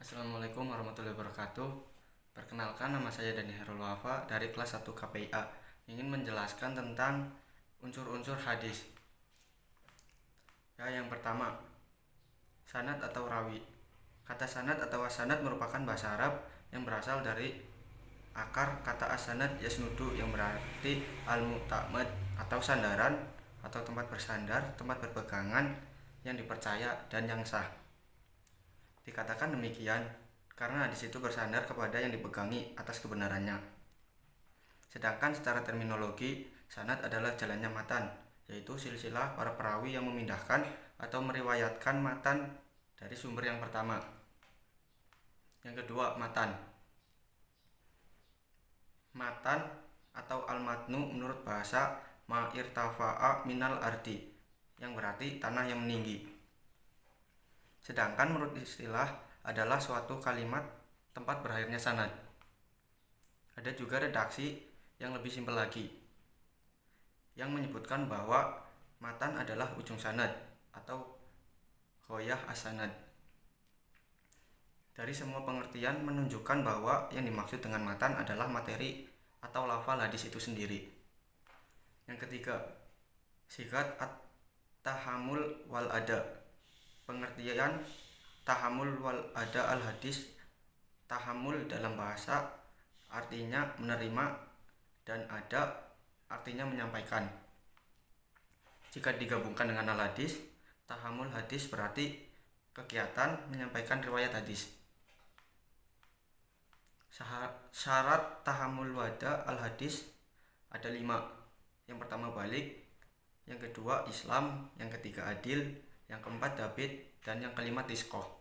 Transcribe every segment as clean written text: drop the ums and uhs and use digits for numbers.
Assalamualaikum warahmatullahi wabarakatuh. Perkenalkan, nama saya Dani Herul Wafa dari kelas 1 KPIA. Ingin menjelaskan tentang unsur-unsur hadis. Yang pertama, sanad atau rawi. Kata sanad atau asanad merupakan bahasa Arab yang berasal dari akar kata asanad yasnudu yang berarti al-mu'tamad atau sandaran atau tempat bersandar, tempat berpegangan yang dipercaya dan yang sah. Dikatakan demikian karena hadis itu bersandar kepada yang dipegangi atas kebenarannya. Sedangkan secara terminologi, sanad adalah jalannya matan, yaitu silsilah para perawi yang memindahkan atau meriwayatkan matan dari sumber yang pertama. Yang kedua, matan. Matan atau al-matnu menurut bahasa ma'irtafa'a minal ardi, yang berarti tanah yang meninggi. Sedangkan menurut istilah adalah suatu kalimat tempat berakhirnya sanad. Ada juga redaksi yang lebih simpel lagi, yang menyebutkan bahwa matan adalah ujung sanad atau ghoyah as-sanad. Dari semua pengertian menunjukkan bahwa yang dimaksud dengan matan adalah materi atau lafal hadis itu sendiri. Yang ketiga, sigat at-tahamul wal ada. Pengertian tahamul wal ada al hadis. Tahamul dalam bahasa artinya menerima dan ada artinya menyampaikan. Jika digabungkan dengan al hadis, tahamul hadis berarti kegiatan menyampaikan riwayat hadis. Syarat tahamul wada al hadis ada 5. Yang pertama balik, yang kedua Islam, yang ketiga adil, yang keempat David, dan yang kelima Tisqoh.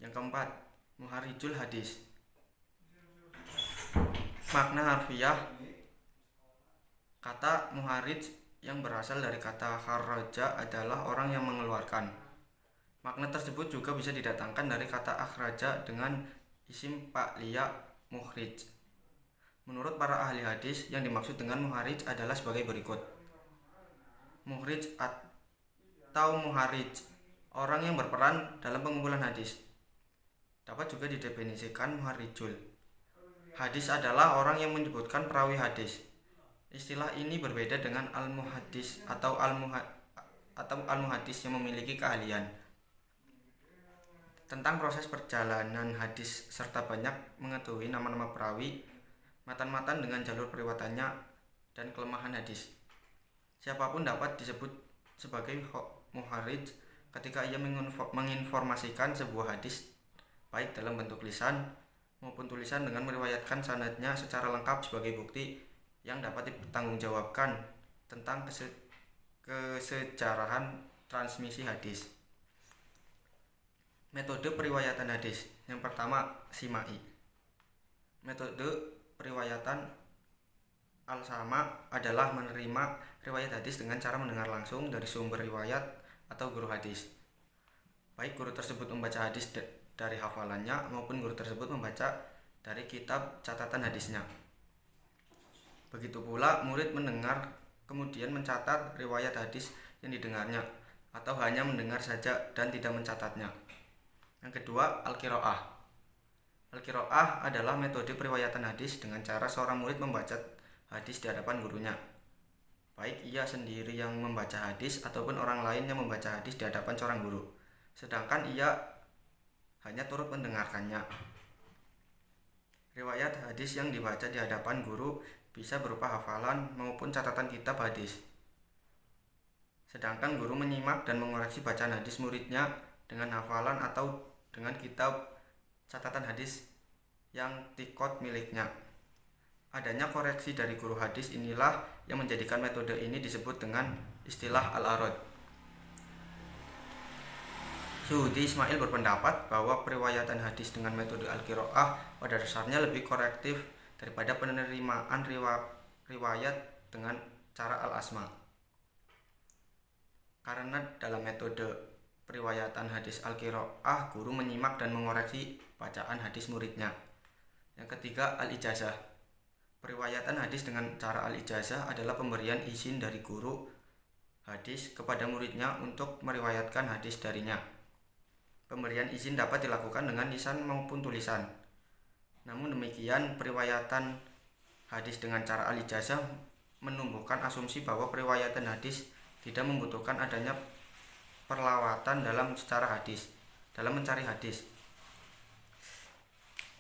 Yang keempat, muharijul hadis. Makna harfiah kata muharij yang berasal dari kata kharaja adalah orang yang mengeluarkan. Makna tersebut juga bisa didatangkan dari kata akhraja dengan isim fa'liya mukhrij. Menurut para ahli hadis, yang dimaksud dengan muharij adalah sebagai berikut. Mukhrij atau muharij, orang yang berperan dalam pengumpulan hadis. Dapat juga didefinisikan muharijul hadis adalah orang yang menyebutkan perawi hadis. Istilah ini berbeda dengan al-muhaddis atau al-muhaddis yang memiliki keahlian tentang proses perjalanan hadis serta banyak mengetahui nama-nama perawi, matan-matan dengan jalur periwayatannya, dan kelemahan hadis. Siapapun dapat disebut sebagai muharij ketika ia menginformasikan sebuah hadis baik dalam bentuk lisan maupun tulisan dengan meriwayatkan sanadnya secara lengkap sebagai bukti yang dapat dipertanggungjawabkan tentang kesejarahan transmisi hadis. Metode periwayatan hadis. Yang pertama, simai. Metode periwayatan al-sama adalah menerima riwayat hadis dengan cara mendengar langsung dari sumber riwayat atau guru hadis. Baik guru tersebut membaca hadis dari hafalannya maupun guru tersebut membaca dari kitab catatan hadisnya. Begitu pula murid mendengar kemudian mencatat riwayat hadis yang didengarnya atau hanya mendengar saja dan tidak mencatatnya. Yang kedua, al-qiraah. Al-qiraah adalah metode periwayatan hadis dengan cara seorang murid membaca hadis di hadapan gurunya. Baik ia sendiri yang membaca hadis ataupun orang lain yang membaca hadis di hadapan seorang guru. Sedangkan ia hanya turut mendengarkannya. Riwayat hadis yang dibaca di hadapan guru bisa berupa hafalan maupun catatan kitab hadis. Sedangkan guru menyimak dan mengoreksi bacaan hadis muridnya dengan hafalan atau dengan kitab catatan hadis yang tikot miliknya. Adanya koreksi dari guru hadis inilah yang menjadikan metode ini disebut dengan istilah al-arad. Suhudi Ismail berpendapat bahwa periwayatan hadis dengan metode al-qiraah pada dasarnya lebih korektif daripada penerimaan riwayat dengan cara al-asma. Karena dalam metode periwayatan hadis al-qiraah, guru menyimak dan mengoreksi bacaan hadis muridnya. Yang ketiga, al-ijazah. Periwayatan hadis dengan cara al-ijazah adalah pemberian izin dari guru hadis kepada muridnya untuk meriwayatkan hadis darinya. pemberian izin dapat dilakukan dengan lisan maupun tulisan. Namun demikian, periwayatan hadis dengan cara al-ijazah menumbuhkan asumsi bahwa periwayatan hadis tidak membutuhkan adanya perlawatan dalam mencari hadis.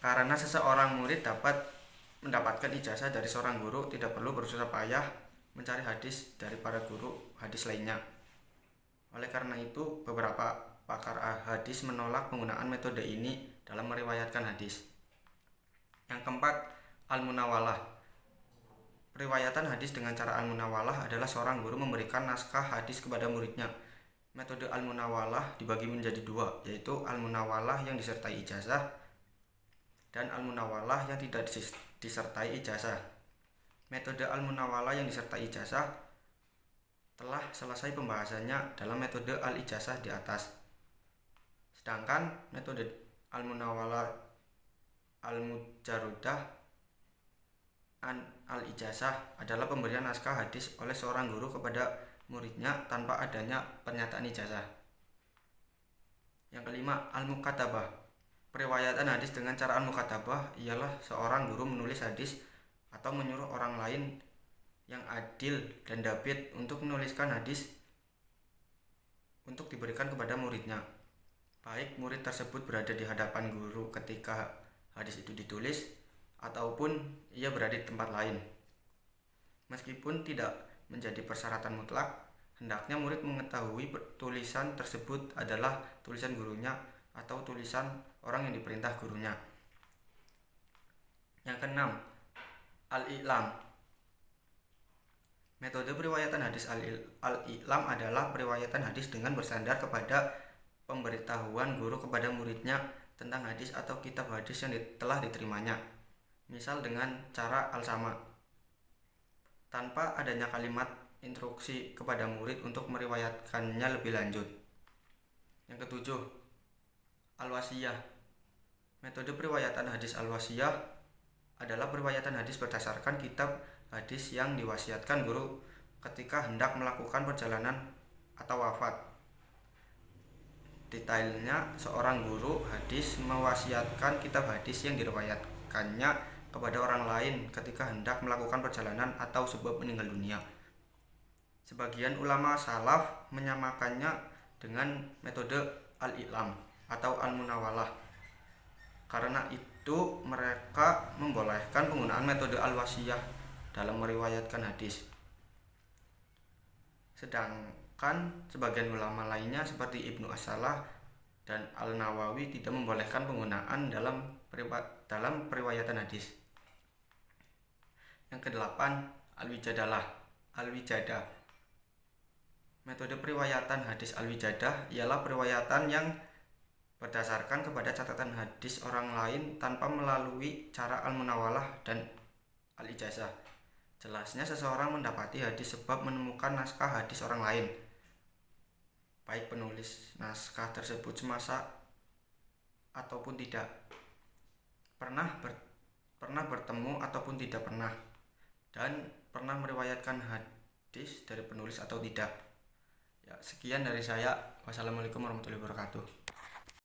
Karena seseorang murid dapat mendapatkan ijazah dari seorang guru, tidak perlu bersusah payah mencari hadis dari para guru hadis lainnya. Oleh karena itu, beberapa pakar hadis menolak penggunaan metode ini dalam meriwayatkan hadis. Yang keempat, al-munawalah. Periwayatan hadis dengan cara al-munawalah adalah seorang guru memberikan naskah hadis kepada muridnya. Metode al-munawalah dibagi menjadi dua, yaitu al-munawalah yang disertai ijazah dan al-munawalah yang tidak disertai ijazah. Metode al-munawalah yang disertai ijazah telah selesai pembahasannya dalam metode al-ijazah di atas. Sedangkan metode al-munawalah al-mujarradah al-ijazah adalah pemberian naskah hadis oleh seorang guru kepada muridnya tanpa adanya pernyataan ijazah. Yang kelima, al-mukatabah. Periwayatan hadis dengan cara al-mukatabah ialah seorang guru menulis hadis atau menyuruh orang lain yang adil dan dabit untuk menuliskan hadis untuk diberikan kepada muridnya. Baik murid tersebut berada di hadapan guru ketika hadis itu ditulis ataupun ia berada di tempat lain. Meskipun tidak menjadi persyaratan mutlak, hendaknya murid mengetahui tulisan tersebut adalah tulisan gurunya atau tulisan orang yang diperintah gurunya. Yang keenam, al-i'lam. Metode periwayatan hadis al-i'lam adalah periwayatan hadis dengan bersandar kepada pemberitahuan guru kepada muridnya tentang hadis atau kitab hadis yang telah diterimanya. Misal dengan cara al-sama, tanpa adanya kalimat instruksi kepada murid untuk meriwayatkannya lebih lanjut. Yang ketujuh, al-wasiyah. Metode periwayatan hadis al-wasiyah adalah periwayatan hadis berdasarkan kitab hadis yang diwasiatkan guru ketika hendak melakukan perjalanan atau wafat. Detailnya, seorang guru hadis mewasiatkan kitab hadis yang diriwayatkannya kepada orang lain ketika hendak melakukan perjalanan atau sebab meninggal dunia. Sebagian ulama salaf menyamakannya dengan metode al-i'lam atau al-munawalah. Karena itu mereka membolehkan penggunaan metode al-wasiyah dalam meriwayatkan hadis. Sedangkan sebagian ulama lainnya seperti Ibnu As-Salah dan Al-Nawawi tidak membolehkan penggunaan dalam periwayatan hadis. Yang kedelapan, al-wijadah. Metode periwayatan hadis al-wijadah ialah periwayatan yang berdasarkan kepada catatan hadis orang lain tanpa melalui cara al-munawalah dan al-ijazah. Jelasnya seseorang mendapati hadis sebab menemukan naskah hadis orang lain, baik penulis naskah tersebut semasa ataupun tidak, pernah bertemu ataupun tidak pernah, dan pernah meriwayatkan hadis dari penulis atau tidak. Ya, sekian dari saya. Wassalamualaikum warahmatullahi wabarakatuh.